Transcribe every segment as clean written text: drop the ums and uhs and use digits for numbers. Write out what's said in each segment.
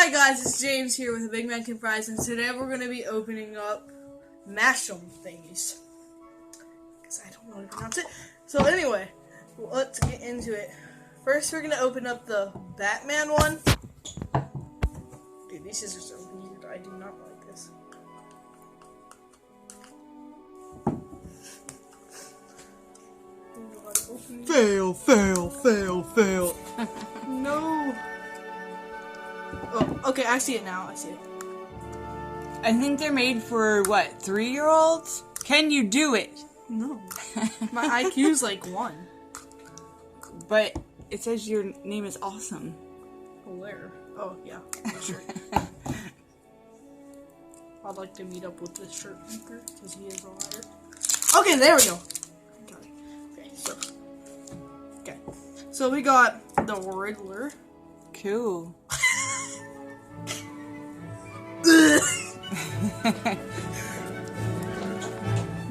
Hi guys, it's James here with the Big Man Comprise, and today we're going to be opening up Mashems thingies. Because I don't know how to pronounce it. So anyway, let's get into it. First we're going to open up the Batman one. Dude, these scissors are weird. I do not like this. Fail, fail, fail, fail. No. Oh, okay, I see it now. I see it. I think they're made for, what, 3-year-olds? Can you do it? No. My IQ's like 1. But it says your name is awesome. Where? Oh, yeah. Sure. I'd like to meet up with this shirt maker, because he is a liar. Okay, there we go. Got it. Okay, so we got the Riddler. Cool.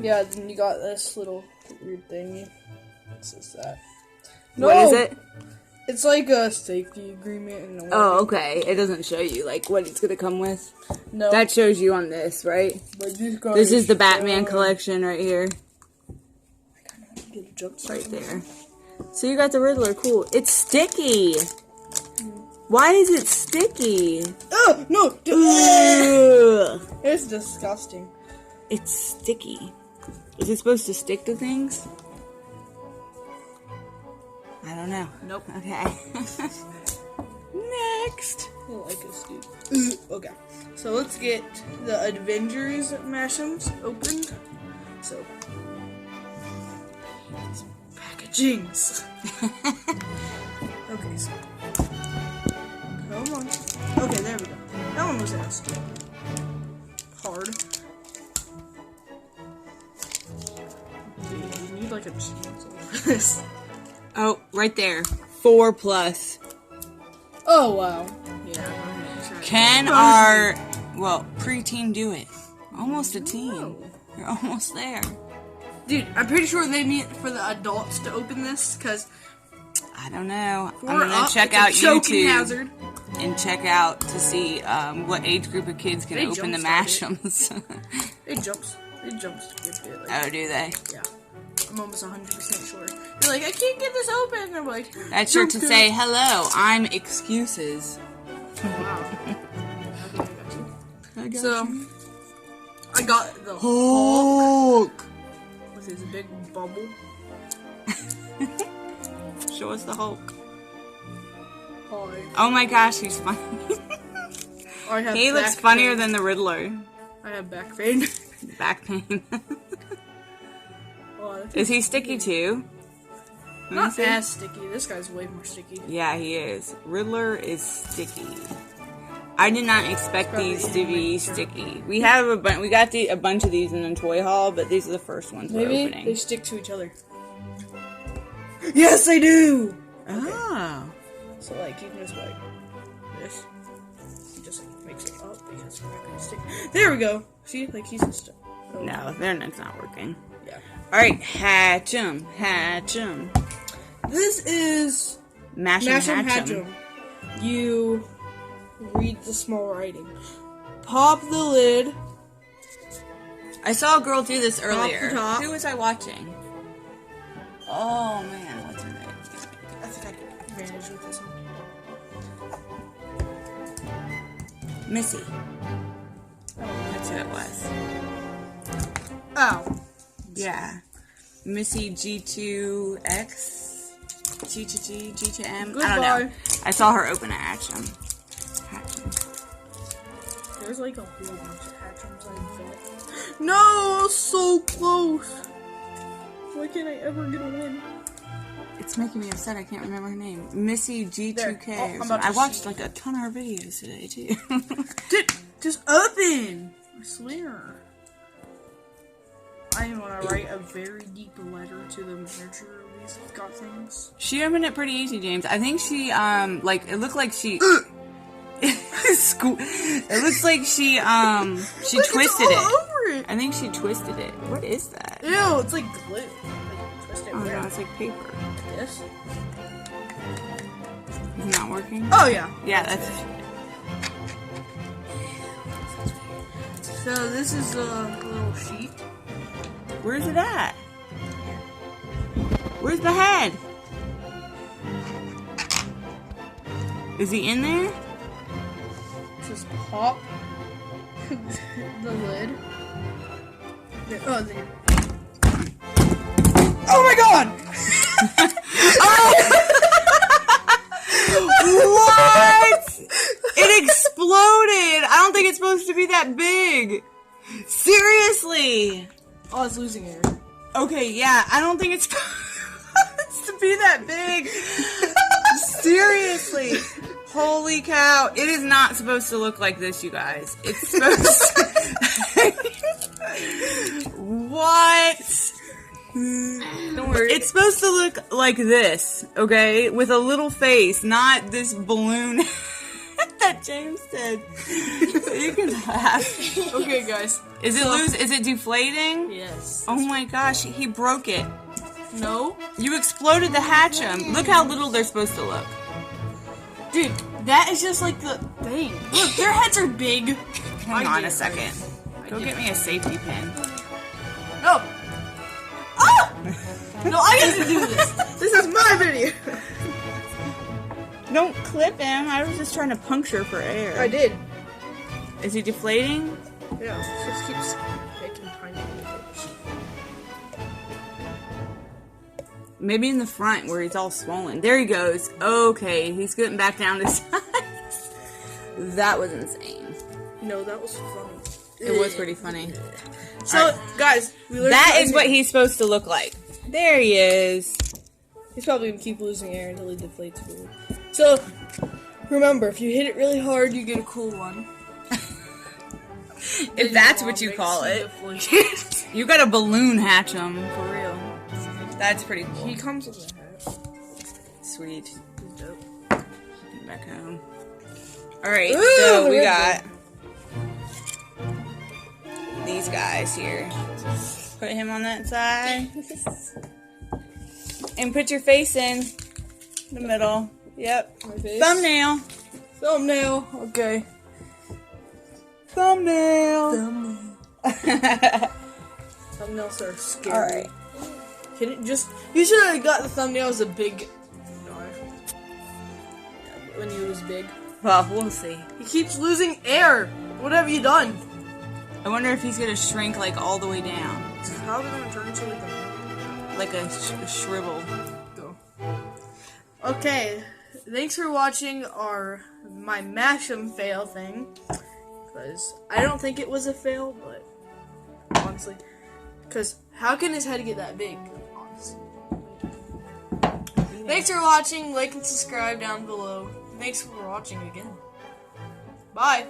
Yeah, then you got this little weird thingy. What's that? No, what is it? It's like a safety agreement. And oh, okay. It doesn't show you, like, what it's gonna come with. No. That shows you on this, right? But this is the Batman collection right here. I kinda want to get a jump right there. So you got the Riddler. Cool. It's sticky. Why is it sticky? Oh, no! Ugh. It's disgusting. It's sticky. Is it supposed to stick to things? I don't know. Nope. Okay. Next. I like this, dude. Okay. So let's get the Avengers Mashems opened. So, packagings. Okay, so. Come on. Okay, there we go. That one was asked. Hard. Dude, you need like a chainsaw for this. Oh, right there. 4+. Oh, wow. Yeah. Can our, preteen do it? Almost a teen. You're almost there. Dude, I'm pretty sure they meant for the adults to open this, because I don't know. I'm gonna check out YouTube and check out to see what age group of kids can open the Mashems. It jumps to get it. Like, oh, do they? Yeah. I'm almost 100% sure. They're like, I can't get this open. And I'm like, that's sure to say, hello, I'm excuses. Wow. I got so, you. I got the Hulk with his big bubble. Show us the Hulk. Hi. Oh my gosh, he's funny. He looks funnier than the Riddler. I have back pain. Back pain. Is he sticky too? Not as sticky. This guy's way more sticky. Yeah, he is. Riddler is sticky. I did not expect these to be sticky. We have a bunch. We got a bunch of these in the toy haul, but these are the first ones we're opening. Maybe they stick to each other. Yes, they do. Okay. Oh. So like you can just like this. He just like makes it up because we're not gonna stick. There we go. See, like he's just. Oh. No, their neck's not working. Yeah. All right, Hatchem, Hatchem. This is Hatchem. You read the small writing. Pop the lid. I saw a girl do this earlier. Top. Who was I watching? Oh man, what's her name? I think I can manage with this one. Missy. That's who it was. Oh. Yeah. Missy G2X? G2M? Goodbye. I don't know. I saw her open at Hatchem. There's like a whole bunch of Hatchems, I bet. No! So close! Why can't I ever get a win? It's making me upset. I can't remember her name. Missy G2K. Oh, I watched like a ton of her videos today too. Dude, just open! I swear. I want to write a very deep letter to the manager of these got things. She opened it pretty easy, James. I think she like it looked like she it looks like she twisted it. Over it. I think she twisted it. What is that? Ew, it's like glue. Like, twist it. Oh no, it's like paper. This? Is it not working? Oh yeah. Yeah, that's So this is a little sheet. Where's it at? Where's the head? Is he in there? Just pop the lid. Oh, there. Oh my god! What? It exploded! I don't think it's supposed to be that big. Seriously? Oh, it's losing air. Okay, yeah, I don't think it's supposed to be that big. Seriously. Holy cow. It is not supposed to look like this, you guys. It's supposed to... What? Don't worry. It's supposed to look like this, okay? With a little face, not this balloon that James did. You can laugh. Okay, guys. Is it loose? Is it deflating? Yes. Oh my gosh, he broke it. No. You exploded the Hatchem. Look how little they're supposed to look. Dude, that is just like the thing. Look, their heads are big. Hang on a second. Go get me a safety pin. No. Ah! No, I get to do this. This is my video. Don't clip him. I was just trying to puncture for air. I did. Is he deflating? Yeah, it just keeps making tiny bubbles. Maybe in the front where he's all swollen. There he goes. Okay, he's getting back down to size. That was insane. No, that was funny. It was pretty funny. So, guys, we learned that is what he's supposed to look like. There he is. He's probably gonna keep losing air until he deflates fully. So, remember, if you hit it really hard, you get a cool one. If that's what you call it. You got a balloon Hatchem, for real. That's pretty cool. He comes with a hat. Sweet. He's dope. Get back home. Alright, Ooh, so we the got these guys here. Put him on that side. And put your face in the middle. Yep. My face. Thumbnail. Thumbnail. Okay. Thumbnail. Thumbnails are scary. Alright. Can it just... You should have got the thumbnail as a big... When he was big. Well, we'll see. He keeps losing air. What have you done? I wonder if he's gonna shrink like all the way down. How are they gonna turn into like a... Like a shrivel. Okay. Thanks for watching my Mashem fail thing. Because I don't think it was a fail, but honestly. Because how can his head get that big? Honestly. Thanks for watching. Like and subscribe down below. Thanks for watching again. Bye.